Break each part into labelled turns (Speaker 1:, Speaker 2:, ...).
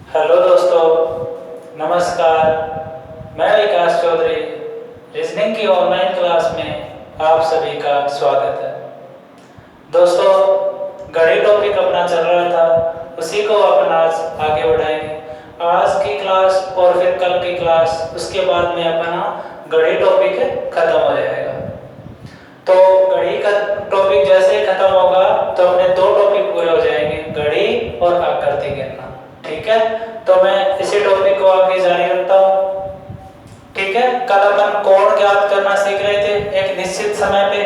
Speaker 1: Hello दोस्तों, नमस्कार। मैं विकास चौधरी रीजनिंग की ऑनलाइन क्लास में आप सभी का स्वागत है। दोस्तों, घड़ी टॉपिक अपना चल रहा था, उसी को अपन आज आगे बढ़ाएंगे। आज की क्लास और फिर कल की क्लास, उसके बाद में अपना घड़ी टॉपिक खत्म हो जाएगा। तो घड़ी का टॉपिक जैसे ही खत्म होगा तो अपने दो टॉपिक पूरे हो जाएंगे, घड़ी और आकृति गिनना। ठीक है, तो मैं इसी टॉपिक को आगे जारी रखता हूँ। ठीक है, कल अपन कोण ज्ञात करना सीख रहे थे एक निश्चित समय पे,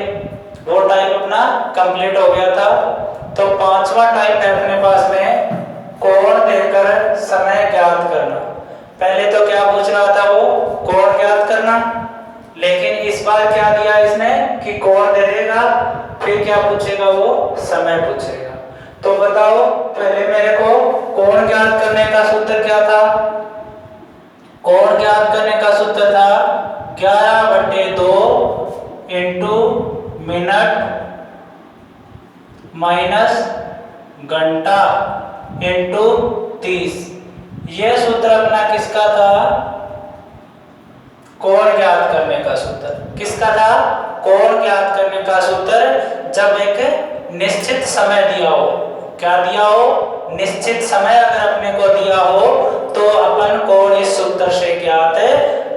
Speaker 1: वो टाइप अपना कंप्लीट हो गया था। तो पांचवा टाइप है अपने पास में कोण देकर समय ज्ञात करना। पहले तो क्या पूछ रहा था, वो कोण ज्ञात करना, लेकिन इस बार क्या दिया इसने कि कोण दे देगा, फिर क्या पूछेगा, वो समय पूछेगा। तो बताओ, पहले मेरे को कोण ज्ञात करने का सूत्र क्या था? कोण ज्ञात करने का सूत्र था 11/2 इंटू मिनट माइनस घंटा इंटू 30। यह सूत्र अपना किसका था? कोण ज्ञात करने का सूत्र किसका था? कोण ज्ञात करने का सूत्र जब एक निश्चित समय दिया हो। क्या दिया हो? निश्चित समय अगर अपने को दिया हो तो अपन कोण इस सूत्र से ज्ञात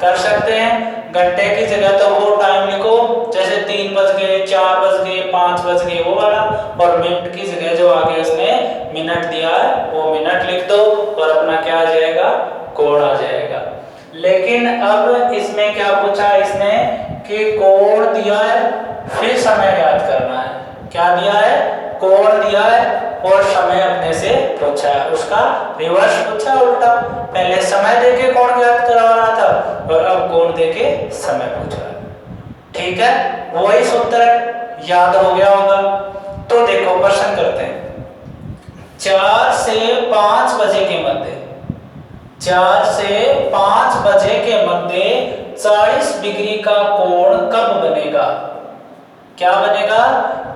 Speaker 1: कर सकते हैं। घंटे की जगह तो वो टाइम लिखो, जैसे 3 बज गए, 4 बज गए, 5 बज गए, वो वाला। और मिनट की जगह जो आगे उसने मिनट दिया है वो मिनट लिख दो और अपना क्या आ जाएगा? कोण आ जाएगा। लेकिन अब इसमें क्या पूछा इसने कि कोण दिया है फिर समय ज्ञात करना है। क्या दिया है? कोण दिया है और समय अपने से पूछा है, उसका रिवर्स पूछा, उल्टा। पहले समय देके कोण ज्ञात करवा रहा था और अब कोण देके समय पूछा है। ठीक है, वही सूत्र याद हो गया होगा। तो देखो, प्रश्न करते हैं। 4 से 5 बजे के मध्य 4 से 5 बजे के मध्य 40 डिग्री का कोण कब बनेगा? क्या बनेगा?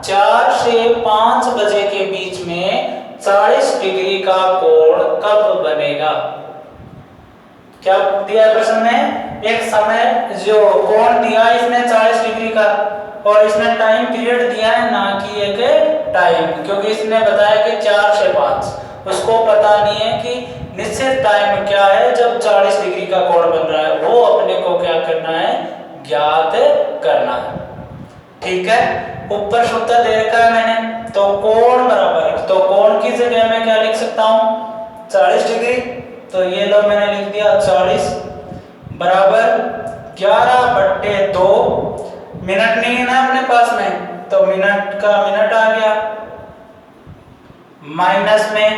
Speaker 1: 4 से 5 बजे के बीच में 40 डिग्री का कोण कब बनेगा? क्या दिया है प्रश्न में? एक समय जो कोण दिया है इसने 40 डिग्री का, और इसने टाइम पीरियड दिया है, ना कि एक टाइम, क्योंकि इसने बताया कि 4 से 5। उसको पता नहीं है कि निश्चित टाइम क्या है जब 40 डिग्री का कोण बन रहा है, वो अपने को क्या करना है? ज्ञात करना है। ठीक है, ऊपर सूत्र दे रखा है मैंने, तो कोण बराबर, तो कोण की जगह मैं क्या लिख सकता हूं? 40 डिग्री। तो ये लो मैंने लिख दिया 40 बराबर 11/2। मिनट नहीं है ना अपने पास में, तो मिनट का मिनट आ गया, माइनस में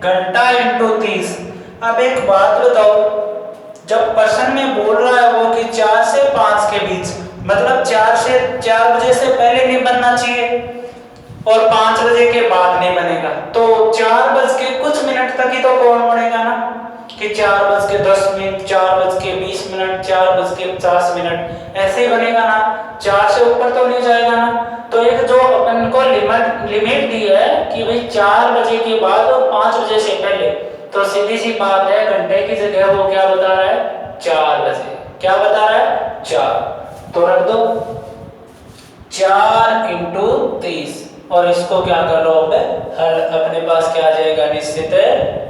Speaker 1: घंटा इंटू 30। अब एक बात बताओ, जब प्रश्न में बोल रहा है वो कि 4 से 5 के बीच, मतलब 4 बजे से पहले नहीं बनना चाहिए और 5 बजे के बाद नहीं बनेगा। तो 4 बज के कुछ मिनट तक ही तो कोण बनेगा ना, कि 4 बज के 10 मिनट, 4 बज के 20 मिनट, 4 बज के 50 मिनट, ऐसे ही बनेगा ना। 4 से ऊपर तो नहीं जाएगा ना। तो एक जो अपन को लिमिट दी है कि भाई 4 बजे के बाद और 5 बजे से पहले, तो सीधी सी बात है, घंटे की जगह वो क्या बता रहा है? 4 बजे। क्या बता रहा है? 4। तो रख दो 4 इंटू 30 और इसको क्या कर लो, अब हर अपने पास क्या आ जाएगा? निश्चित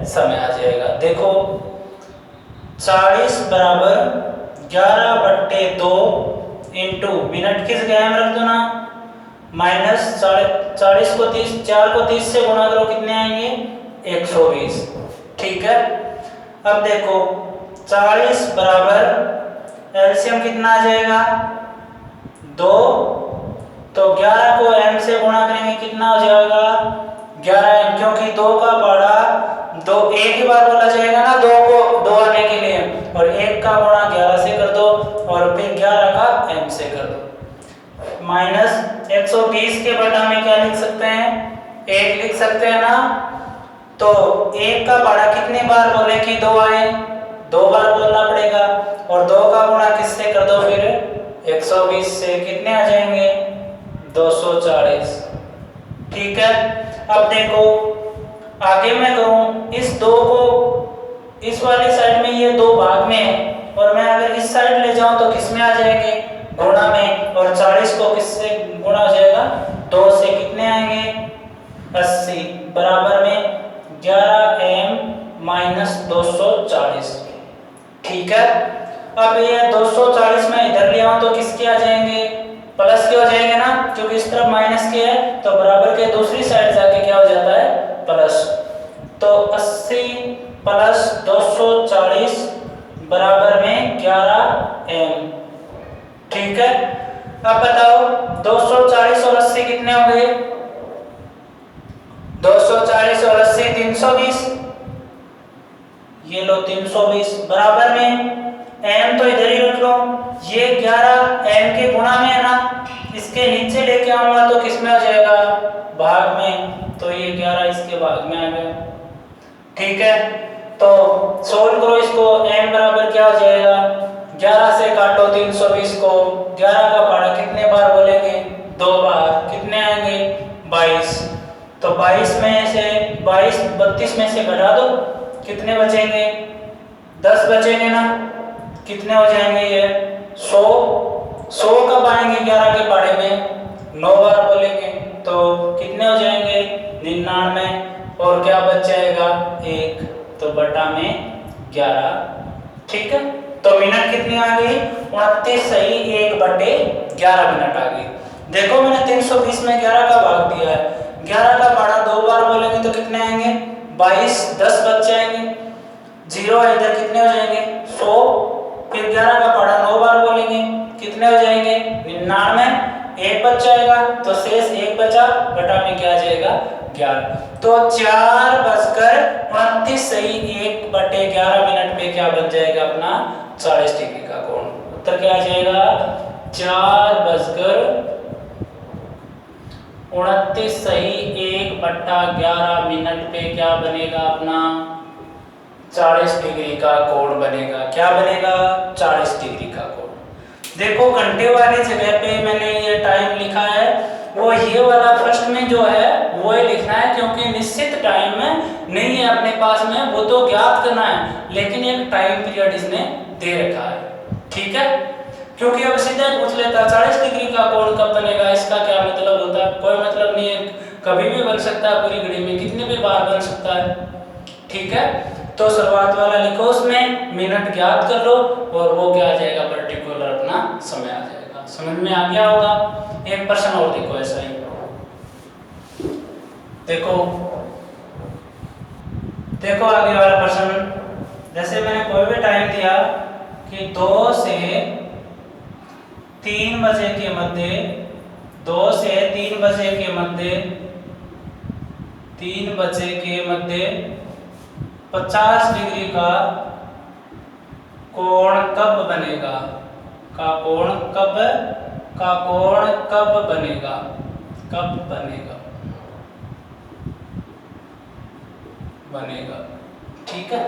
Speaker 1: समय आ जाएगा। देखो 40 बराबर 11/2 इंटू मिनट की जगह हम रख दो ना, माइनस 40 को 30, 4 को 30 से गुणा करो, कितने आएंगे? 120। ठीक है, अब देखो 40 बराबर एलसीएम कितना आ जाएगा? 2। तो 11 को m से गुणा करेंगे, कितना हो जाएगा? 11m, क्योंकि 2 का पारा 2 एक ही बार बोला जाएगा ना, 2 को 2 आने के लिए, और 1 का गुणा 11 से कर दो और फिर 11 का m से कर दो। माइनस 120 के बटा में क्या लिख सकते हैं? 1 लिख सकते हैं ना। तो 1 का पारा कितनी बार बोले कि 2 आए? 2 बार बोलना पड़ेगा, और 2 का गुणा किससे कर दो? फिर 120 से, कितने आ जाएंगे? 240। ठीक है, अब देखो आगे मैं करूं, इस 2 को इस वाली साइड में ये 2 भाग में है, और मैं अगर इस साइड ले जाऊं तो किस में आ जाएंगे, गुणा में, और 40 को किससे गुणा हो जाएगा, 2 से, कितने आएंगे 80, बराबर में 11m माइनस 240। ठीक है, अब ये 240 में इधर ले आऊं तो किसके आ जाएंगे, प्लस के हो जाएंगे ना, क्योंकि इस तरफ माइनस के है, तो बराबर के दूसरी साइड जाके क्या हो जाता है, प्लस। तो 80 प्लस 240 बराबर में 11m। ठीक है, अब बताओ 240 और 80 कितने हो गए, 240 और 80 320, ये लो 320, बराबर में m तो इधर ही रख लो, ये 11 m के गुणा में है ना, इसके नीचे लेके आऊंगा तो किस में हो जाएगा, भाग में, तो ये 11 इसके भाग में आ गया। ठीक है, तो सोल्व करो इसको, m बराबर क्या हो जाएगा, 11 से काटो 320 को, 11 का पहाड़ा कितने बार बोलेंगे, 2 बार, कितने आएंगे 22, तो 22 में से 32 में से घटा दो, कितने बचेंगे, 10 बचेंगे ना, कितने हो जाएंगे ये 100 कब आएंगे 11 के पहाड़े में, 9 बार बोलेंगे, तो कितने हो जाएंगे 99, और क्या बच जाएगा 1, तो बटा में 11। ठीक है, तो मिनट कितनी आ गई, 29 सही 1/11 मिनट आ गई। देखो मैंने 320 में 11 का भाग दिया है, 11 का पहाड़ा 2 बार बोलेंगे तो कितने आएंगे 22, 10 बच जाएंगे, 0 इधर कितने हो जाएंगे 100, फिर 11 का पहाड़ा 9 बार बोलेंगे, कितने हो जाएंगे 99, 1 बच जाएगा, तो शेष 1 बचा, घटा में क्या आ जाएगा 11। तो 4:29 सही 1/11 मिनट पे क्या बन जाएगा अपना 40 डिग्री का कोण। उत्तर क्या आ जाएगा 4:29 सही 1/11 मिनट पे क्या बनेगा अपना 40 डिग्री का कोण बनेगा। क्या बनेगा 40 डिग्री का कोण। देखो घंटे वाली जगह पे मैंने ये टाइम लिखा है, वो ये वाला फर्स्ट में जो है वो ही लिखना है, क्योंकि निश्चित टाइम में नहीं है अपने पास में, वो तो ज्ञात करना है, लेकिन एक टाइम पीरियड इसने दे रखा है। ठीक है, क्योंकि अब सीधे पूछ लेता 40 डिग्री का कोण कब बनेगा, इसका क्या मतलब होता है, कोई मतलब नहीं है, कभी भी बन सकता है, पूरी घड़ी में कितने भी बार बन सकता है। ठीक है, तो शुरुआत वाला लिखो, उसमें मिनट ज्ञात कर लो और वो क्या आ जाएगा पर्टिकुलर अपना समय आ जाएगा। समझ में आ गया होगा। एक प्रश्न और देखो ऐसा ही, देखो आगे वाला प्रश्न, जैसे मैंने कोई भी टाइम दिया कि 2 से 3 बजे के मध्य, 2 से 3 बजे के मध्य, 3 बजे के मध्य 50 डिग्री का कोण कब बनेगा, का कोण कब बनेगा, बनेगा। ठीक है,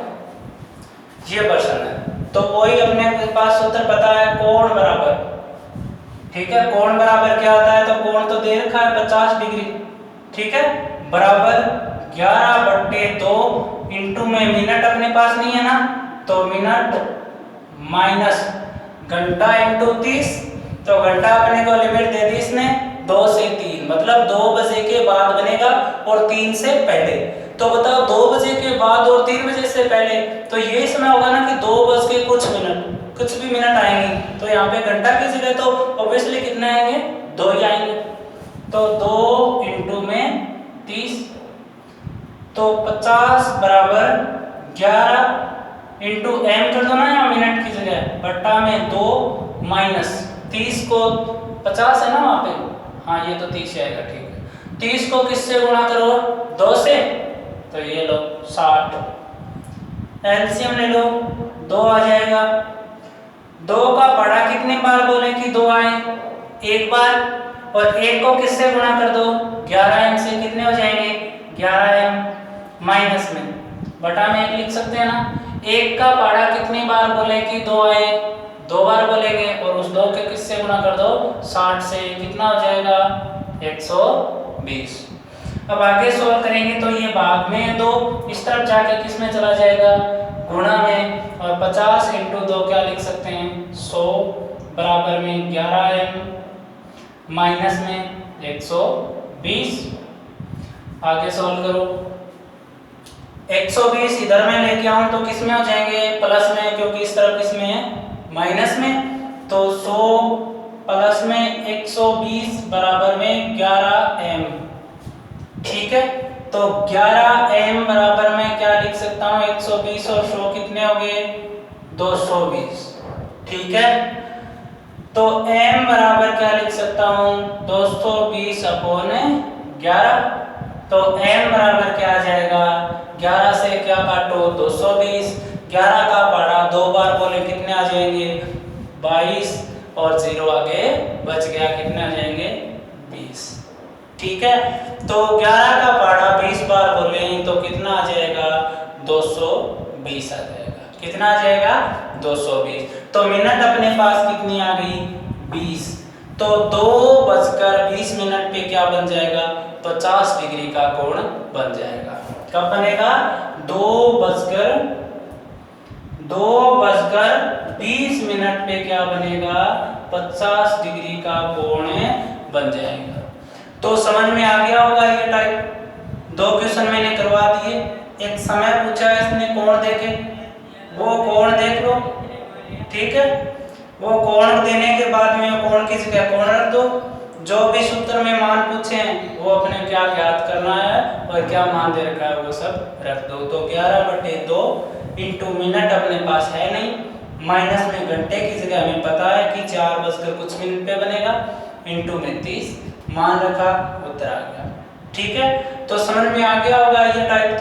Speaker 1: ये प्रश्न है, तो वही अपने पास सूत्र पता है, कोण बराबर। ठीक है, कोण बराबर क्या होता है, तो कोण तो दे रखा है 50 डिग्री। ठीक है, बराबर 11/2 इंटू में मिनट अपने पास नहीं है ना, तो मिनट माइनस घंटा इंटू 30, तो घंटा अपने को लिमिट दे दी इसने 2 से 3, मतलब 2 बजे के बाद बनेगा और 3 से पहले। तो बताओ 2 बजे के बाद और 3 बजे से पहले, तो यही समय होगा ना कि 2 बज के कुछ भी मिनट आएंगे, तो यहाँ पे घंटा की जगह तो ऑब्वियसली कितने आएंगे 2 ही आएंगे, तो 2 इंटू में 30, तो 50 बराबर 11 इंटू एम कर दो ना यहाँ मिनट की जगह, बट्टा में 2 माइनस 30 को 50 है ना वहाँ पे, हाँ ये तो 30 आएगा। ठीक है, 30 को किससे गुणा करो 2 से, तो ये लो 60, एलसीएम ले लो 2 आ जाएगा। 2 का पढ़ा कितने बार बोले कि 2 आए, 1 बार, और 1 को किससे गुणा कर दो 11m से, कितने हो जाएंगे 11m माइनस में बटा में 1 लिख सकते हैं ना। 1 का पढ़ा कितनी बार बोले कि 2 आए, 2 बार बोलेंगे, और उस 2 के किससे गुणा कर दो 60 से, कितना हो जाएगा 120। अब आगे सॉल्व करेंगे तो ये भाग में 2 इस तरफ जाके किस में चला जाएगा गुणा में, और 50 इंटू 2 क्या लिख सकते हैं 100 बराबर में 11m माइनस में 120। आगे सॉल्व करो। 120 इधर में लेके आऊं तो किस में हो जाएंगे प्लस में, क्योंकि इस तरफ किस में है माइनस में। तो 100 प्लस में 120 बराबर में 11m। ठीक है, तो 11m बराबर में क्या लिख सकता हूँ 120 और 100 कितने हो गए 220। ठीक है, तो m बराबर क्या लिख सकता हूँ 220 अपॉन 11। तो m बराबर क्या आ जाएगा 11 से क्या काटो 220, 11 का पढ़ा 2 बार बोले कितने आ जाएंगे 22 और 0 आगे बच गया, कितने आ जाएंगे 20। ठीक है, तो 11 का पढ़ा 20 बार बोले तो कितना आ जाएगा 220 आ जाएगा। कितना आ जाएगा 220। तो मिनट अपने पास कितनी आ गई 20। तो 2:20 पे क्या बन जाएगा 50 डिग्री का कोण बन जाएगा। कब बनेगा 2:20 पे क्या बनेगा 50 डिग्री का कोण बन जाएगा। तो समझ में आ गया होगा ये टाइप। 2 क्वेश्चन मैंने करवा दिए। एक समय पूछा है इसने कोण देके, वो कोण देख लो। ठीक है, वो कोण देने के बाद में कोण की जगह कोण रख दो। जो भी सूत्र में मान पूछे हैं वो अपने क्या ज्ञात करना है और क्या मान दे रखा है वो सब रख दो। तो 11/2 इंटू मिनट अपने पास है नहीं, माइनस में घंटे की जगह हमें पता है कि 4:कुछ पे बनेगा, इंटू में 30 मान रखा, उत्तर आ गया। ठीक है, तो समझ में आ गया होगा ये टाइप।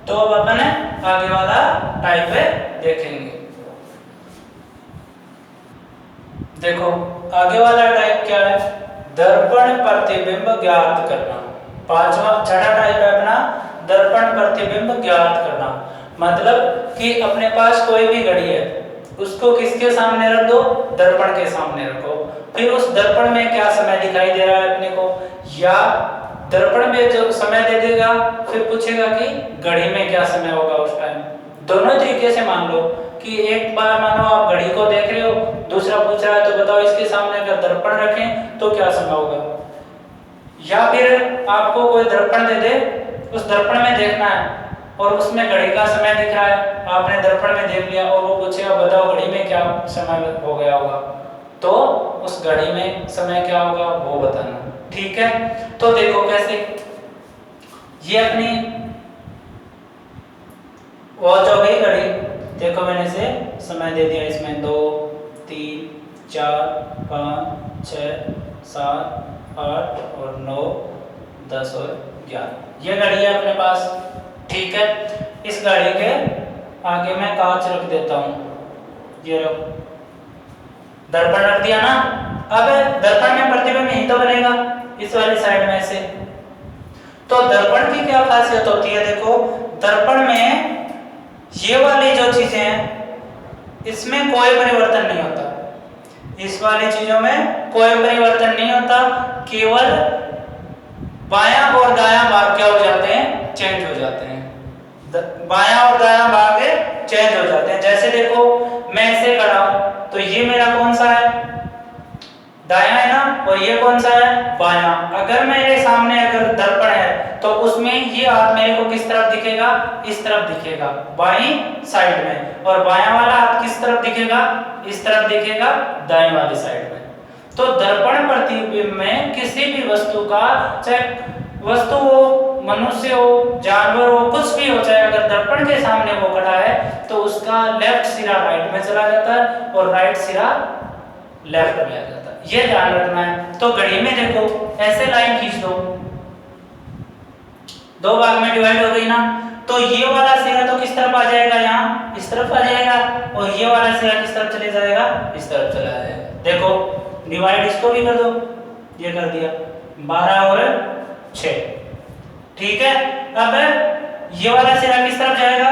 Speaker 1: तो अब अपन आगे वाला टाइप देखेंगे। देखो आगे वाला टाइप क्या है, दर्पण प्रतिबिंब ज्ञात करना। पांचवा छठा टाइप है अपना दर्पण प्रतिबिंब ज्ञात करना। मतलब कि अपने पास कोई भी घड़ी है, उसको किसके सामने रख दो दर्पण के सामने रखो, फिर उस दर्पण में क्या समय दिखाई दे रहा है अपने को, या दर्पण में जो समय दे देगा फिर पूछेगा कि घड़ी में क्या समय होगा उस टाइम। दोनों तरीके से मान लो कि एक बार मानो आप घड़ी को देख रहे हो, दूसरा पूछ रहा है तो बताओ इसके सामने अगर दर्पण रखें तो क्या समय होगा। या फिर आपको कोई दर्पण दे दे, उस दर्पण में देखना है और उसमें घड़ी का समय दिख रहा है, आपने दर्पण में देख लिया और वो पूछेगा बताओ घड़ी में क्या समय हो गया होगा, तो उस घड़ी में समय क्या होगा वो बताना। ठीक है, तो देखो कैसे, ये अपनी वॉच हो गई घड़ी। देखो मैंने से समय दे दिया इसमें 2 3 4 5 6 7 8 और 9 10 और 11। ये घड़ी है अपने पास। ठीक है, इस घड़ी के आगे मैं कांच रख देता हूँ, ये रखो, दर्पण रख दिया ना। अब दर्पण में प्रतिबिंब यही तो बनेगा इस वाली साइड में से। तो दर्पण की क्या खासियत होती है, देखो दर्पण में ये वाली जो चीजें हैं इसमें कोई परिवर्तन नहीं होता, इस वाली चीजों में कोई परिवर्तन नहीं होता, केवल बायां और दायां भाग क्या हो जाते हैं चेंज हो जाते हैं, बायां और दायां भाग चेंज हो जाते हैं। जैसे देखो मैं इसे खड़ा हूं तो ये मेरा कौन सा है दायां है ना, और ये कौन सा है बायां। अगर मेरे सामने अगर दर्पण है तो उसमें ये हाथ मेरे को किस तरफ दिखेगा, इस तरफ दिखेगा बाईं साइड में, और बायां वाला हाथ किस तरफ दिखेगा, इस तरफ दिखेगा दाएं वाली साइड में। तो दर्पण प्रतिबिंब में किसी भी वस्तु का, चाहे वस्तु हो, मनुष्य हो, जानवर हो, कुछ भी हो, चाहे अगर दर्पण के सामने वो खड़ा है तो उसका लेफ्ट सिरा राइट में चला जाता है और राइट सिरा लेफ्ट में आ जाता है। ये ध्यान रखना है। तो घड़ी में देखो ऐसे लाइन खींच दो, 2 भाग में डिवाइड हो गई ना, तो ये वाला सिरा तो किस तरफ आ जाएगा, यहाँ इस तरफ आ जाएगा, और ये वाला सिरा किस तरफ चले जाएगा, इस तरफ चला जाएगा। देखो डिवाइड इसको भी कर दो, ये कर दिया 12 और 6। ठीक है, अब ये वाला सिरा किस तरफ जाएगा,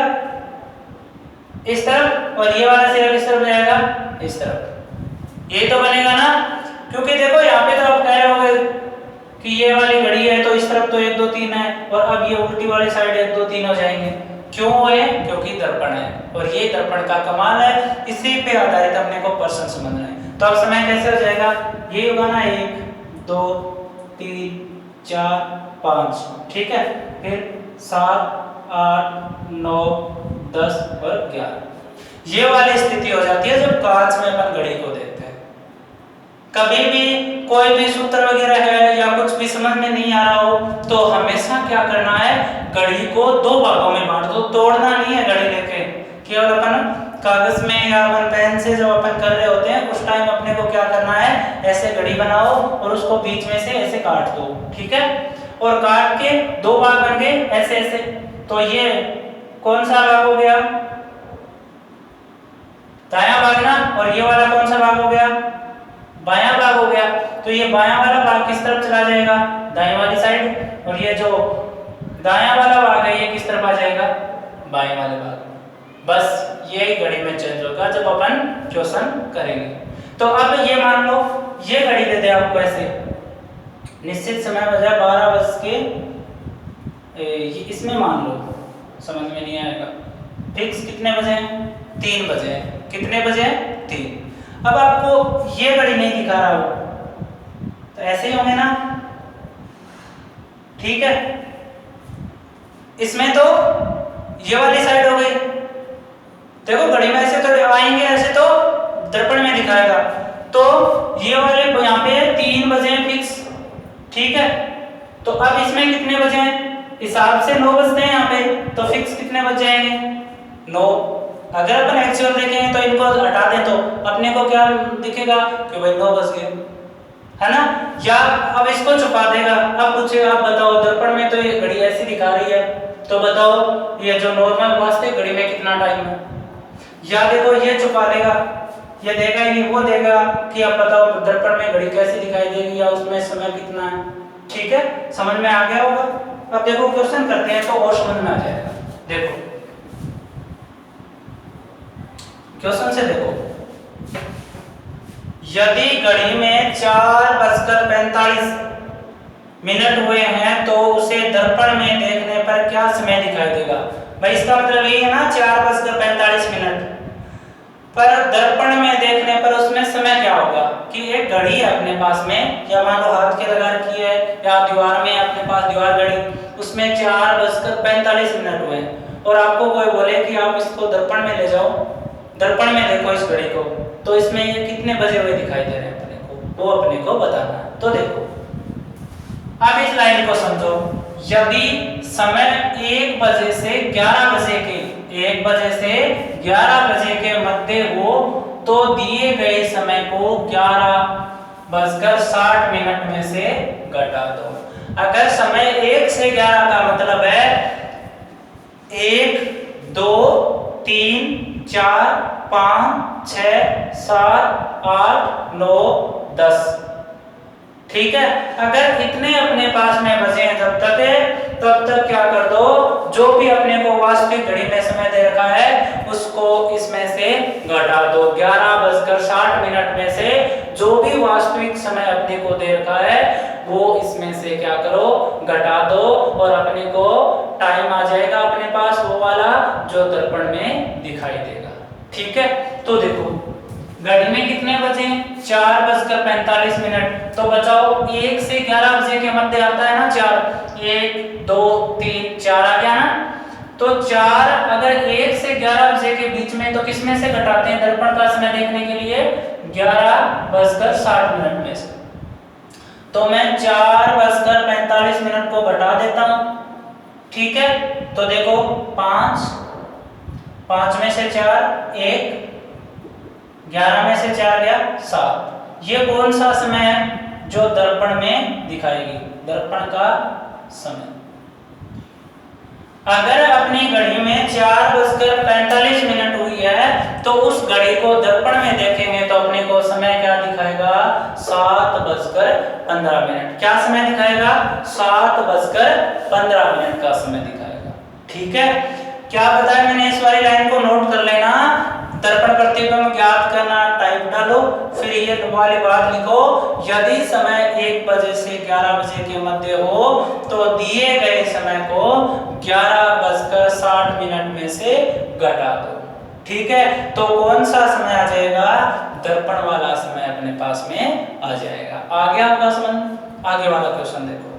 Speaker 1: इस तरफ, और ये वाला सिरा किस तरफ जाएगा, इस तरफ। ये तो बनेगा ना, क्योंकि देखो यहाँ पे तो आप कह रहे होगे कि ये वाली घड़ी है तो इस तरफ तो 1 2 3 है, और अब ये उल्टी वाली साइड 1 2 3 हो जाएंगे। क्यों हुए? क्योंकि दर्पण है, और ये दर्पण का कमाल है, इसी पे आधारित अपने को प्रश्न समझना है। तो अब समय कैसे हो जाएगा? ये होगा ना 1 2 3 4 5, ठीक है, फिर 7 8 9 10 और 11। ये वाली स्थिति हो जाती है जब कांच में अपन घड़ी को देखते हैं। कभी भी कोई भी सूत्र वगैरह है या कुछ भी समझ में नहीं आ रहा हो तो हमेशा क्या करना है, घड़ी को 2 भागों में बांट दो। तोड़ना नहीं है घड़ी लेके, केवल अपन कागज में या अपन पेन से जब अपन कर रहे होते हैं उस टाइम अपने को क्या करना है, ऐसे घड़ी बनाओ और उसको बीच में से ऐसे काट दो, ठीक है, और काट के 2 भाग बन गए ऐसे ऐसे। तो ये कौन सा भाग हो गया? दायां भाग ना, और ये वाला कौन सा भाग हो गया? बायां भाग हो गया। तो ये बायां वाला भाग किस तरफ चला जाएगा? दाएं वाली साइड, और ये जो दायां वाला भाग है ये किस तरफ आ जाएगा? बाएं वाले भाग। बस ये घड़ी में चेंज होगा जब अपन क्वेश्चन करेंगे। तो अब ये मान लो ये घड़ी दे दे आपको ऐसे, निश्चित समय बजा 12 बज के, इसमें मान लो, समझ में नहीं आएगा, फिक्स कितने बजे हैं? 3 बजे हैं। कितने बजे हैं? 3। अब आपको ये घड़ी नहीं दिखा रहा हो तो ऐसे ही होंगे ना, ठीक है। इसमें तो ये वाली साइड हो गई, देखो घड़ी में ऐसे तो आएंगे, ऐसे तो दर्पण में दिखाएगा, तो ये वाले यहाँ पे 3 बजे हैं फिक्स, ठीक है। तो अब इसमें कितने बजे हैं? हिसाब से 9 बजते हैं यहाँ पे, तो फिक्स कितने बज जाएंगे? 9। अगर अपन एक्चुअल देखेंगे तो इनको हटा दें तो अपने को क्या दिखेगा कि भाई 9 बज गए, है ना। या अब इसको छुपा देगा, अब पूछेगा आप बताओ दर्पण में तो ये घड़ी ऐसी दिखा रही है, तो बताओ ये जो नॉर्मल वास्तविक घड़ी में कितना टाइम है। या देखो ये छुपा देगा, ये देगा ही नहीं, वो देगा कि आप बताओ दर्पण में घड़ी कैसी दिखाई देगी या उसमें समय कितना है, ठीक है। समझ में आ गया होगा। अब देखो क्वेश्चन करते हैं तो और समझ में आ जाएगा। देखो क्वेश्चन से देखो, यदि घड़ी में 4:45 हुए हैं तो उसे दर्पण में देखने पर क्या समय दिखाई देगा? भाई इसका मतलब यही है ना 4:45, पर दर्पण में देखने पर उसमें समय क्या होगा कि एक घड़ी है अपने पास में, या मान लो हाथ के लगा रखी है या दीवार में अपने पास दीवार घड़ी, उसमें 4:45 हुए हैं और आपको कोई बोले कि आप इसको दर्पण में ले जाओ, दर्पण में देखो इस घड़ी को, तो इसमें ये कितने बजे हुए दिखाई दे रहे हैं अपने को, वो अपने को बताना है। तो देखो अब इस लाइन को समझो, यदि समय 1 बजे से 11 बजे के 1 बजे से 11 बजे के मध्य हो तो दिए गए समय को 11:60 में से घटा दो। अगर समय 1 से 11 का मतलब है 1 2 3 4 5 6 7 8 9 10, ठीक है। अगर इतने अपने पास में बचे हैं जब तक है, तब तक क्या कर दो, जो भी अपने को वास्तविक घड़ी में समय दे रखा है उसको इसमें से घटा दो। 11:60 में से जो भी वास्तविक समय अपने को दे रखा है वो इसमें से क्या करो, घटा दो, और अपने को टाइम आ जाएगा अपने पास वो वाला जो दर्पण में दिखाई देगा, ठीक है। तो देखो घड़ी में कितने बजे? 4:45। तो बचाओ 1 से 11 बजे के मध्य आता है ना 4, 1 2 3 4 आ गया ना। तो 4 अगर 1 से 11 बजे के बीच में, तो किसमें से घटाते हैं दर्पण का समय देखने के लिए? 11:60 में से। तो मैं 4:45 को घटा देता हूं, ठीक है। तो देखो 5 में से 4 1, 11 में से 4 गया 7। ये कौन सा समय है जो दर्पण में दिखाएगी? दर्पण का समय। अगर अपनी घड़ी में 4:45 हुई है तो उस घड़ी को दर्पण में देखेंगे तो अपने को समय क्या दिखाएगा? 7:15। क्या समय दिखाएगा? 7:15 का समय दिखाएगा, ठीक है। क्या बताया मैंने? इस वाली लाइन को नोट कर लेना, दर्पण प्रतिबिंब ज्ञात करना, टाइप डालो, फिर ये वाली बात लिखो, यदि समय 1 बजे से 11 बजे के मध्य हो तो दिए गए समय को 11:60 में से घटा दो। ठीक है, तो कौन सा समय आ जाएगा? दर्पण वाला समय अपने पास में आ जाएगा। आगे आपका समझ, आगे वाला क्वेश्चन देखो।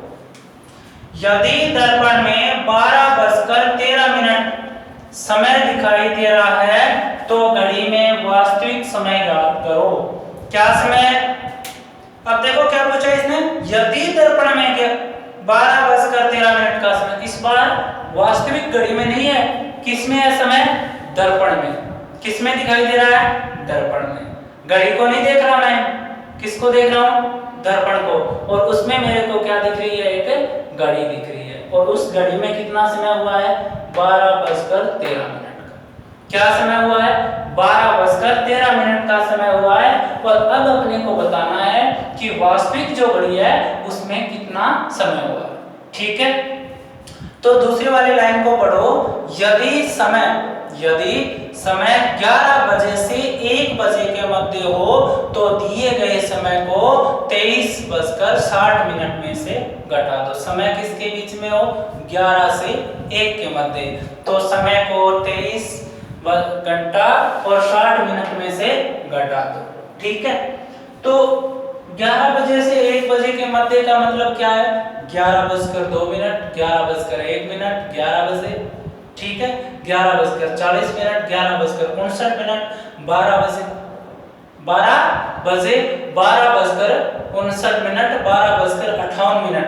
Speaker 1: यदि दर्पण में 12:13 समय दिखाई दे रहा है तो घड़ी में वास्तविक समय ज्ञात करो। क्या समय? अब देखो क्या पूछा इसने, यदि दर्पण में क्या 12:13 का समय, इस बार वास्तविक घड़ी में नहीं है, किसमें है समय? दर्पण में। किसमें दिखाई दे रहा है? दर्पण में। घड़ी को नहीं देख रहा मैं, किसको देख रहा हूं? दर्पण को। और उसमें मेरे को क्या दिख रही है? एक घड़ी दिख रही है। और उस घड़ी में कितना समय हुआ है? 12:13 का। क्या समय हुआ है? 12:13 का समय हुआ है। और अब अपने को बताना है कि वास्तविक जो घड़ी है उसमें कितना समय हुआ है। ठीक है, तो दूसरी वाली लाइन को पढ़ो। यदि समय 11 बजे से 1 बजे के मध्य हो तो दिए गए समय को 23:60 में से घटा दो। समय किसके बीच में हो? 11 से 1 के मध्य। तो समय को 23 घंटा और 60 में से घटा दो। ठीक है, तो 11 बजे से 1 बजे के मध्य का मतलब क्या है? 11:02, 11:01, 11 बजे। ठीक है, 11:40, 11:59, 12 बजे, 12:59,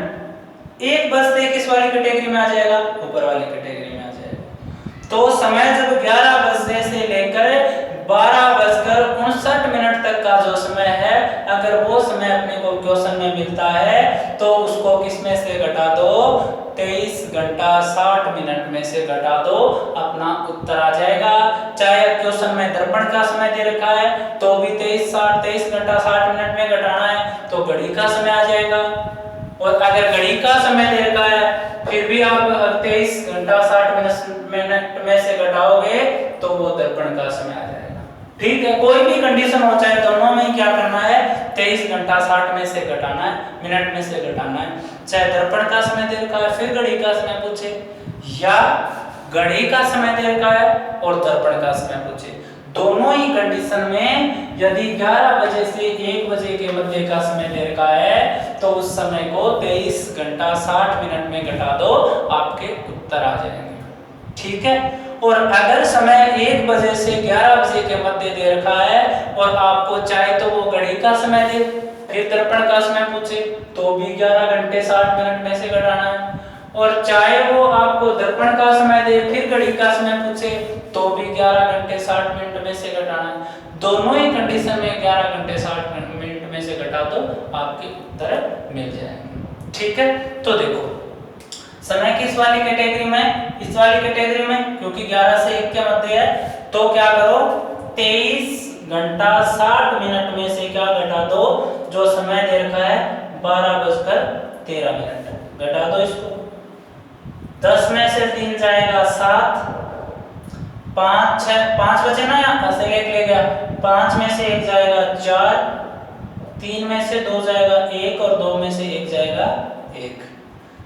Speaker 1: 1 बजते किस वाली कैटेगरी में आ जाएगा? ऊपर वाली कैटेगरी में आ जाएगा। तो समय जब 11 बजे से लेकर 12:59 तक का जो समय है, अगर वो समय अपने को क्वेश्चन में मिलता है तो उसको किसमें से घटा दो? 23 घंटा 60 में से घटा दो, अपना उत्तर आ जाएगा। चाहे क्वेश्चन में दर्पण का समय दे रखा है तो भी 23 घंटा 60 में घटाना है तो घड़ी का समय आ जाएगा। और अगर घड़ी का समय दे रखा है फिर भी आप 23 घंटा 60 में से घटाओगे तो वो दर्पण का समय आ जाएगा। ठीक है, कोई भी कंडीशन हो चाहे दोनों में क्या करना है? 23 घंटा 60 में से घटाना है, मिनट में से घटाना है। चाहे दर्पण का समय दे रखा है फिर घड़ी का समय पूछे, या घड़ी का समय दे रखा है और दर्पण का समय पूछे, दोनों ही कंडीशन में यदि 11 बजे से 1 बजे के मध्य का समय दे रखा है तो उस समय को 23 घंटा 60 में घटा दो, आपके उत्तर आ जाएंगे। ठीक है, और अगर समय 1 बजे से 11 बजे के मध्य दे रखा है और आपको चाहे तो वो घड़ी का समय दे फिर दर्पण का समय पूछे तो भी 11 घंटे 60 में से घटाना है, और चाहे वो आपको दर्पण का समय दे फिर घड़ी का समय पूछे तो भी 11 घंटे 60 में से घटाना है। दोनों ही कंडीशन में 11 घंटे 60 में से घटा दो, आपके उत्तर मिल जाएंगे। ठीक है, तो देखो समय किस वाली कैटेगरी में? इस वाली कैटेगरी में, क्योंकि 11 से 1 के मध्य है। तो क्या करो, 23 घंटा 60 में से क्या घटा दो? जो समय दे रखा है 12:13, घटा दो इसको। 10 में से 3 जाएगा 7, 5 बचे ना, यहाँ से 1 ले गया, 5 में से 1 जाएगा 4, 3 में से 2 जाएगा 1 और 2 में से 1 जाएगा 1।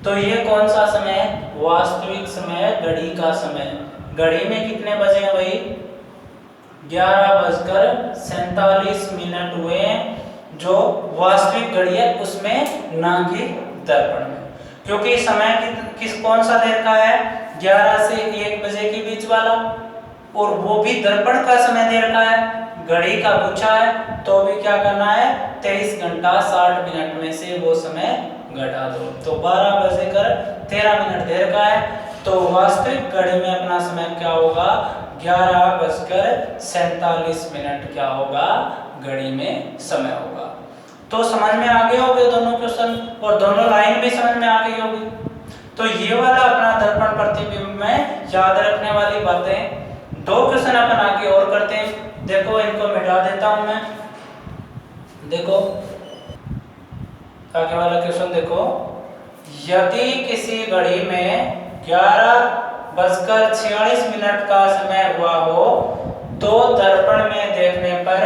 Speaker 1: तो ये कौन सा समय है? वास्तविक समय है, घड़ी का समय। घड़ी में कितने बजे हैं भाई? 11:47 हुए, जो वास्तविक घड़ी है उसमें, ना कि दर्पण में। क्योंकि समय कौन सा दे रखा है? 11 से 1 बजे के बीच वाला, और वो भी दर्पण का समय दे रखा है, घड़ी का पूछा है, तो भी क्या करना है? 23 घंटा 60 में से वो समय घटा दो। तो 12:13 दे रखा है, तो वास्तविक घड़ी में अपना समय क्या होगा? 11:47 क्या होगा? घड़ी में समय होगा। तो समझ में आ गए होंगे दोनों क्वेश्चन, और दोनों लाइन भी समझ में आ गई होगी। तो ये वाला अपना दर्पण प्रतिबिंब में याद रखने वाली बातें। 2 क्वेश्चन अपन आगे और करते हैं। देखो इनको मिटा देता हूं मैं। देखो आगे वाला क्वेश्चन देखो, यदि किसी घड़ी में 11:46 का समय हुआ हो तो दर्पण में देखने पर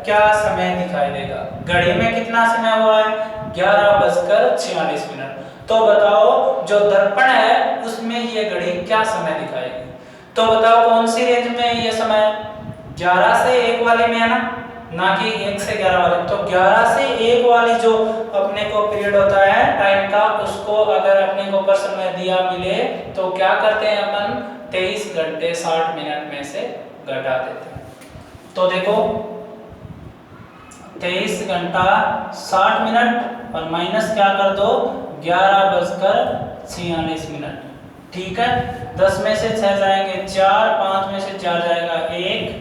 Speaker 1: क्या समय दिखाई देगा? घड़ी में कितना समय हुआ है? 11:46। तो बताओ जो दर्पण है उसमें ये घड़ी क्या समय दिखाएगी। तो बताओ कौन सी रेंज में है ये समय, 11 से 1 वाले में है ना कि 1 से 11 वाले। तो 11 से 1 वाली जो अपने को पीरियड होता है टाइम का, उसको अगर अपने को पर समय दिया मिले तो क्या करते हैं अपन 23 घंटे 60 मिनट में से घटा देते हैं। तो देखो 23 घंटा 60 मिनट और माइनस क्या कर दो 11:46। ठीक है, 10 में से 6 जाएंगे 4, 5 में से 4 जाएगा 1,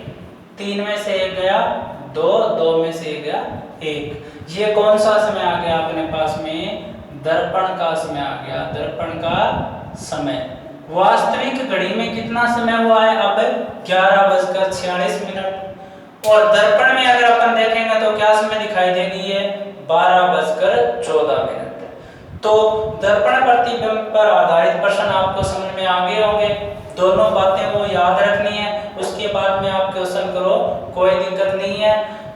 Speaker 1: 3 में से 1 गया 2, 2 में से 1 गया 1। ये कौन सा समय आ गया अपने पास में, दर्पण का समय आ गया, दर्पण का समय। वास्तविक घड़ी में कितना समय हुआ है अब 11:46। और दर्पण में अगर अपन देखेंगे तो क्या समय दिखाई देगी ये 12:14। तो दर्पण प्रतिबिंब पर आधारित प्रश्न आपको समझ में आ गए होंगे। दोनों बातें वो याद रखनी है, उसके बाद में आप क्वेश्चन करो, कोई दिक्कत नहीं है।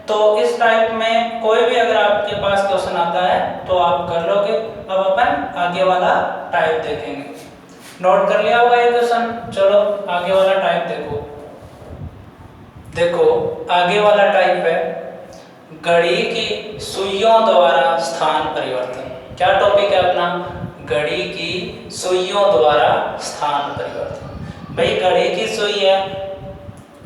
Speaker 1: तो इस टाइप में कोई भी अगर आपके पास क्वेश्चन आता है तो आप कर लोगे। अब अपन आगे वाला टाइप देखेंगे। नोट कर लिया होगा ये क्वेश्चन, चलो आगे वाला टाइप देखो। देखो आगे वाला टाइप है घड़ी की सुइयों द्वारा स्थान परिवर्तन। क्या टॉपिक है अपना, घड़ी की सुइयों द्वारा स्थान परिवर्तन। भाई घड़ी की सुई है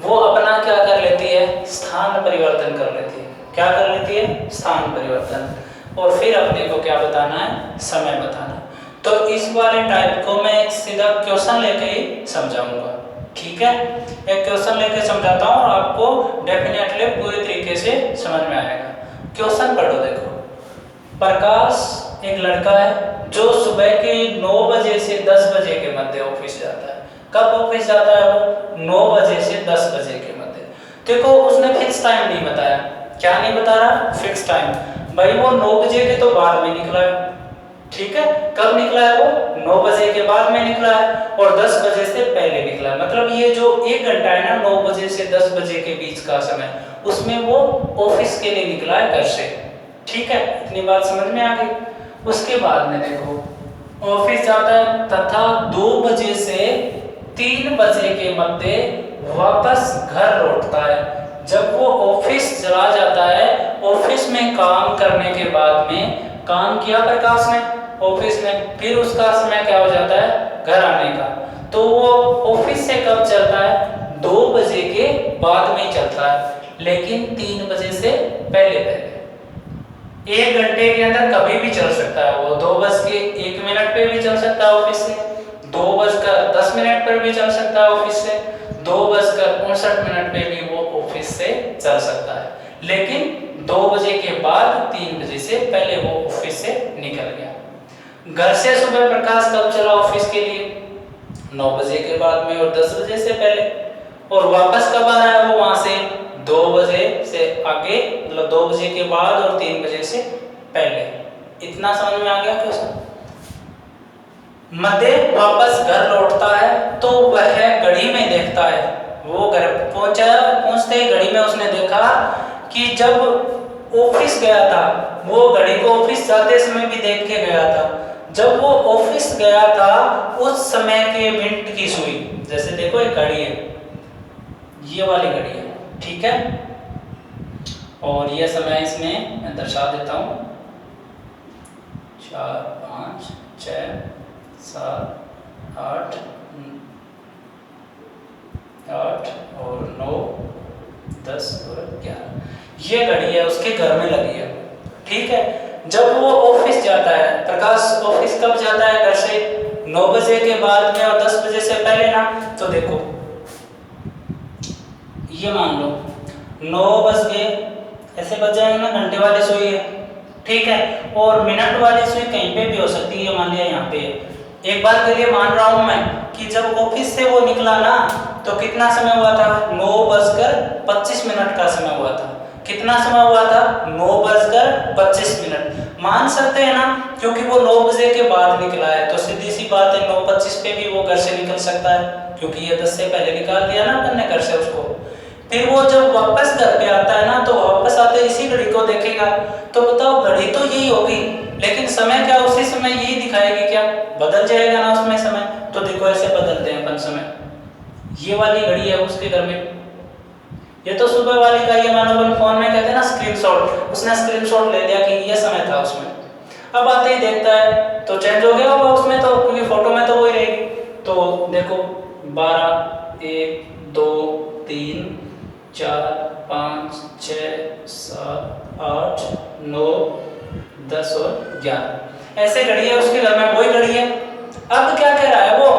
Speaker 1: वो अपना क्या कर लेती है, स्थान परिवर्तन कर लेती है। क्या कर लेती है, स्थान परिवर्तन। और फिर अपने को क्या बताना है, समय बताना है। तो इस वाले टाइप को मैं सीधा क्वेश्चन लेके ही समझाऊंगा। ठीक है, एक क्वेश्चन लेके समझाता हूँ और आपको डेफिनेटली पूरी तरीके से समझ में आएगा। क्वेश्चन पढ़ो। देखो प्रकाश एक लड़का है जो सुबह के 9 बजे से 10 बजे के मध्य ऑफिस जाता है। कब ऑफिस जाता है वो, 9 बजे से 10 बजे के मध्य। देखो उसने फिक्स टाइम नहीं बताया। क्या नहीं बता रहा, फिक्स टाइम। भाई वो 9 बजे के तो बाद में निकला है। ठीक है, कब निकला है वो, 9 बजे के बाद में निकला है और 10 बजे से पहले निकला है। मतलब ये जो 1 घंटा है ना 9 बजे से 10 बजे के बीच का समय, उसमें वो ऑफिस के लिए निकला है घर से। ठीक है, इतनी बात समझ में आ गई। उसके बाद में देखो ऑफिस जाता है तथा 2 बजे से 3 बजे के मध्य वापस घर लौटता है। जब वो ऑफिस चला जाता है, ऑफिस में काम करने के बाद में काम किया प्रकाश ने ऑफिस में, फिर उसका समय क्या हो जाता है घर आने का। तो वो ऑफिस से कब चलता है, 2 बजे के बाद में चलता है, लेकिन 3 बजे से पहले 1 घंटे के अंदर कभी भी चल सकता है वो। 2:01 पे भी चल सकता है ऑफिस से, 2:10 पर भी चल सकता है ऑफिस से, 2:59 पे भी वो ऑफिस से चल सकता है। लेकिन 2 बजे के बाद 3 बजे से पहले वो ऑफिस से निकल गया। घर से सुबह प्रकाश कब चला ऑफिस के लिए, 9 बजे के बाद में और 10 बजे से पहले। और वापस कब आ रहा है वो वहां से, 2 बजे से आगे, मतलब 2 बजे के बाद और 3 बजे से पहले। इतना समझ में आ गया क्वेश्चन। मध्य वापस घर लौटता है तो वह घड़ी में देखता है, वो घर पहुंचते ही घड़ी में उसने देखा कि जब ऑफिस गया था, वो घड़ी को ऑफिस जाते समय भी देख के गया था। जब वो ऑफिस गया था उस समय के मिनट की सुई, जैसे देखो एक घड़ी है, ये वाली घड़ी है। ठीक है, और ये समय इसमें मैं दर्शा देता हूँ 4, 5, 6, 7, 8 और 9, 10 और 11। ये घड़ी है उसके घर में लगी है। ठीक है, जब वो ऑफिस जाता है, प्रकाश ऑफिस कब जाता है घर से, 9 बजे के बाद में और 10 बजे से पहले ना। तो देखो ये मान लो 9 बज गए, ऐसे बज जाएंगे ना, घंटे वाली सुई है। ठीक है, और मिनट वाली सुई कहीं पे भी हो सकती है, मान लिया यहाँ पे एक बार के लिए मान रहा हूं मैं कि जब ऑफिस से वो निकला ना तो कितना समय हुआ था, 9:25 का समय हुआ था। कितना समय हुआ था, 9:25। मान सकते हैं ना, क्योंकि वो 9 बजे के बाद निकला है तो सीधी सी बात है 9:25 पे भी वो घर से निकल सकता है, क्योंकि ये 10 से पहले निकाल दिया ना अपन ने घर से उसको। फिर वो जब वापस घर पे आता है ना तो वापस आते इसी घड़ी को देखेगा। तो बताओ घड़ी तो यही होगी, लेकिन समय क्या उसी समय यही दिखाएगी क्या, बदल जाएगा ना उसमें समय। तो देखो ऐसे बदलते हैं समय, ये वाली घड़ी है उसके घर में। ये तो सुबह वाली का, ये मानो अपन फोन में कहते हैं ना स्क्रीनशॉट, उसने स्क्रीनशॉट ले लिया कि ये समय था उसमें। अब आते ही देखता है तो चेंज हो गया होगा उसमें, तो क्योंकि फोटो में तो वही रहेगी। तो देखो 12, 1, 2, 3, 4, 5, 6, 7, 8, 9, 10 और 11 ऐसे घड़ी है उसके घर में, वही घड़ी है। अब क्या कह रहा है वो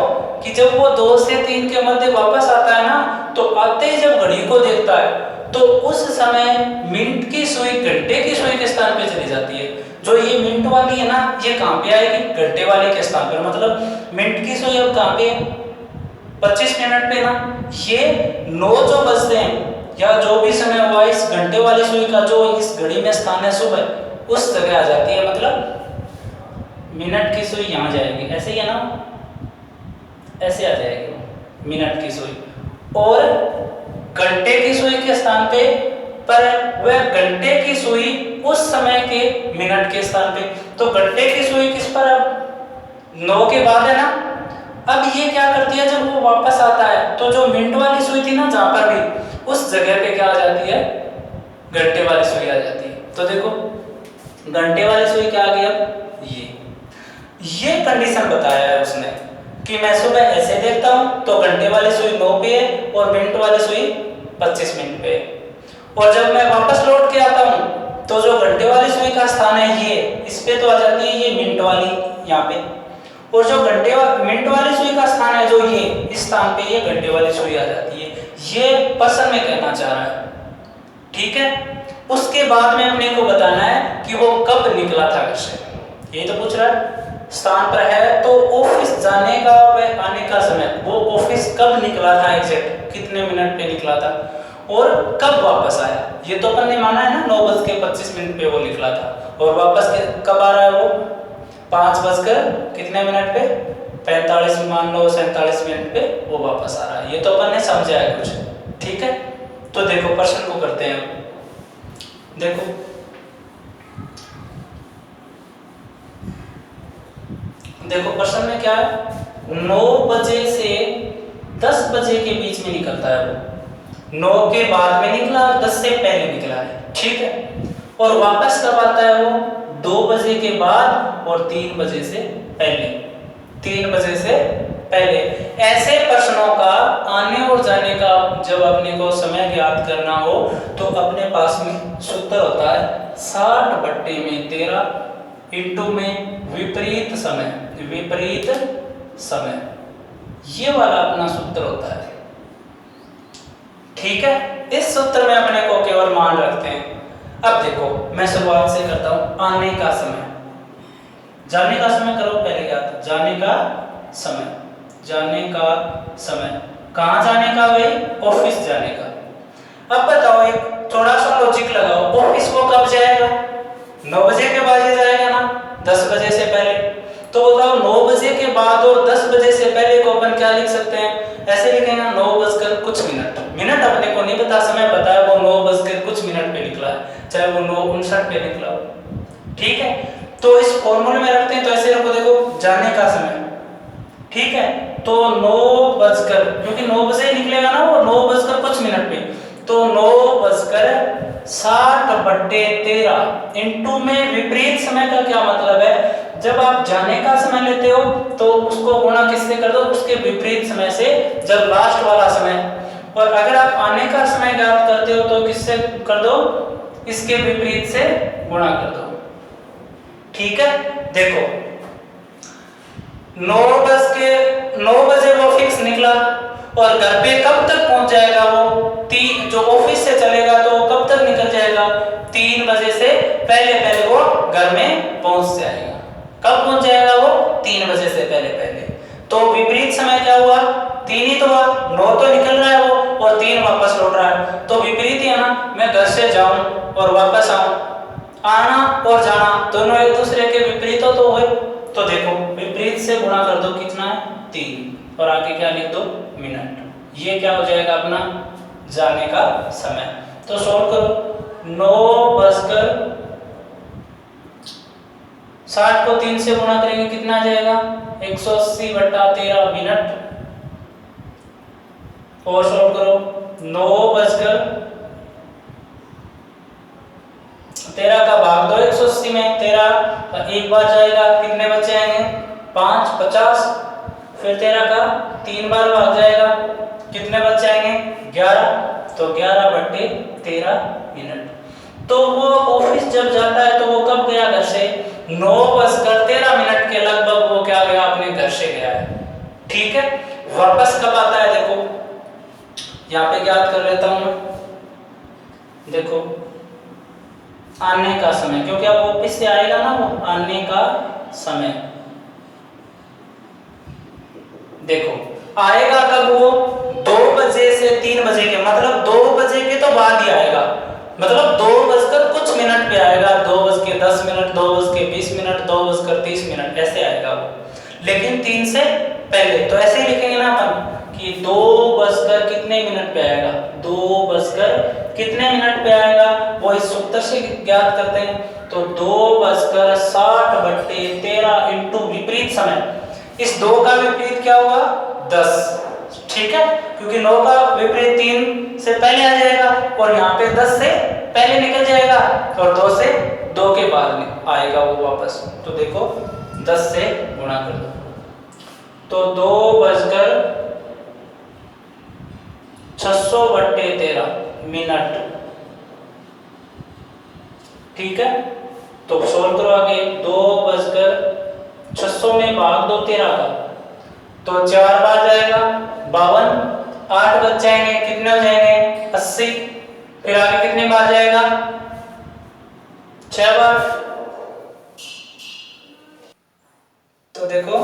Speaker 1: कि जब वो 2 से 3 के मध्य वापस आता है ना, तो आते ही जब घड़ी को देखता है तो उस समय मिनट की सुई घंटे की सुई के स्थान पे चली जाती है। जो ये मिनट वाली है ना, ये कहाँ पे आएगी? घंटे वाले के स्थान पर। मतलब मिनट की सुई अब कहाँ पे है? 25 मिनट पे ना। ये 9 जो बजते हैं या जो भी समय हुआ इस घंटे वाली सुई का जो इस घड़ी में स्थान है सुबह, उस जगह आ जाती है। मतलब मिनट की सुई यहाँ जाएगी, ऐसे ही है ना, ऐसे आ जाएगी मिनट की सुई। और घंटे की सुई के स्थान पे, पर वह घंटे की सुई उस समय के मिनट के स्थान पे। तो घंटे की सुई किस पर? अब 9 के बाद है ना। अब ये क्या करती है, जब वो वापस आता है तो जो मिनट वाली सुई थी ना जहां पर भी, उस जगह पे क्या आ जाती है? घंटे वाली सुई आ जाती है। तो देखो घंटे वाली सुई क्या आ गई? अब ये कंडीशन बताया है उसने कि मैं सुबह ऐसे देखता हूं तो घंटे वाली सुई 9 पे है और मिनट वाली सुई 25 मिनट पे है। और जब मैं वापस लौट के आता हूं तो जो घंटे वाली सुई का स्थान है ये, इस पे तो आ जाती है ये मिनट वाली यहाँ पे। और जो मिनट वाली सुई का स्थान है जो ये, इस स्थान पे ये घंटे वाली सुई आ जाती है। ये पर्सन में कहना चाह रहा है, ठीक है। उसके बाद में अपने को बताना है कि वो कब निकला था घर से, यही तो पूछ रहा है। स्थान पर है तो ऑफिस जाने का व आने का समय, वो ऑफिस कब निकला था, एग्जैक्ट कितने मिनट पे निकला था और कब वापस आया। ये तो अपन ने माना है ना 9:25 पे वो निकला था। और वापस कब आ रहा है वो? 5 कितने मिनट पे? 45 मान लो 47 मिनट पे वो वापस आ रहा है। ये तो अपन ने समझा है कुछ, ठीक है। तो देखो प्रश्न को करते हैं। देखो प्रश्न में क्या है? 9 बजे से 10 बजे के बीच में निकलता है वो। 9 के बाद में निकला, 10 से पहले निकला है, ठीक है। और वापस कब आता है वो? 2 बजे के बाद और 3 बजे से पहले। 3 बजे से पहले। ऐसे प्रश्नों का आने और जाने का जब अपने को समय ज्ञात करना हो तो अपने पास में सूत्र होता है 60/13 इंटू में विपरीत समय। विपरीत समय, ये वाला अपना सूत्र होता है, ठीक है। इस सूत्र में अपने को केवल मान रखते हैं। अब देखो मैं शुरुआत से करता हूं। आने का समय, जाने का समय करो पहले याद। जाने का समय, जाने का समय, कहां जाने का भाई? ऑफिस जाने का। अब बताओ एक थोड़ा सा लॉजिक लगाओ, ऑफिस को कब जाएगा? 9 बजे के बाद जाएगा ना, 10 बजे से पहले। तो बताओ 9 बजे के बाद और 10 बजे से पहले को अपन क्या लिख सकते हैं? ऐसे लिखेंगे 9:कुछ मिनट अपने को नहीं पता, समय पता है वो 9:कुछ पे निकला है, चाहे वो 9:59 पे निकला हो, ठीक है। तो इस फॉर्मूले में रखते हैं तो ऐसे रखो, देखो जाने का समय, ठीक है। तो 9 क्योंकि 9 बजे निकलेगा ना वो 9:कुछ पे, तो 9:60/13 इंटू में विपरीत समय का क्या मतलब है? जब आप जाने का समय लेते हो तो उसको गुणा किससे कर दो? उसके विपरीत समय से, जब लास्ट वाला समय। और अगर आप आने का समय ज्ञात करते हो तो किससे कर दो? इसके विपरीत से गुणा कर दो, ठीक है। देखो 9 बजे वो फिक्स निकला और घर पे कब तक पहुंच जाएगा वो? 3 जो ऑफिस से चलेगा तो कब तक निकल जाएगा? 3 बजे से पहले पहले वो घर में पहुंच जाएगा। कब पहुंच जाएगा वो? 3 बजे से पहले पहले। तो विपरीत समय क्या हुआ? 3 ही तो हुआ, 9 तो निकल रहा है वो और 3 वापस लौट रहा है, तो विपरीत ही है ना। मैं घर से जाऊं और वापस आऊं, आना और जाना दोनों एक दूसरे के विपरीत हो तो हुए। तो देखो विपरीत से गुणा कर दो, कितना है? 3, और आगे क्या लिख दो? मिनट। ये क्या हो जाएगा अपना? जाने का समय। तो सॉल्व करो। 9:60 को 3 से गुणा करेंगे, कितना आ जाएगा? 180/13 मिनट। और सॉल्व करो। 9:13 का भाग दो 180 में, 13 एक बार जाएगा, कितने बचे आएंगे 5 50। फिर 13 का 3 बार भाग जाएगा, कितने बचे आएंगे 11। तो 11/13 मिनट। तो वो ऑफिस जब जाता है तो वो कब गया घर से, 9:13 के लगभग वो क्या गया, अपने घर से गया है। ठीक है, वापस कब आता है देखो, यहाँ पे याद कर लेता हूं मैं। देखो आने का समय, क्योंकि अब ऑफिस से आएगा ना, वो आने का समय। देखो आएगा कब, वो 2 बजे से 3 बजे के, मतलब 2 बजे के तो बाद ही आएगा, मतलब 2 कुछ मिनट पे आएगा, 2:10, 2:20, 2:30 ऐसे आएगा वो। लेकिन 3 से पहले तो ऐसे ही लिखेंगे ना अपन कि 2 कितने मिनट पे आएगा, 2 कितने मिनट पे आएगा, वो इस सूत्र से ज्ञात करते हैं। तो 2:60/13 इंटू विपरीत समय। इस 2 का विपरीत क्या हुआ 10। ठीक है, क्योंकि 9 का विपरीत 3 से पहले आ जाएगा और यहाँ पे 10 से पहले निकल जाएगा और 2 के बाद में आएगा वो वापस। तो देखो 10 से गुणा कर दो, तो 2:06/13 मिनट। ठीक है, तो सोल्व करो आगे। 2:06 में भाग दो 13 का, तो 4 बार जाएगा 52, 8 बच जाएंगे, कितने हो जाएंगे 80। फिर आगे कितने बार जाएगा 6 बार। तो देखो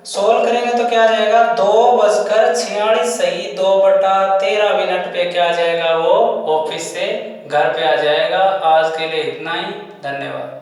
Speaker 1: सोल्व करेंगे तो क्या आ जाएगा, 2:46 सही 2/13 मिनट पे क्या आ जाएगा, वो ऑफिस से घर पे आ जाएगा। आज के लिए इतना ही, धन्यवाद।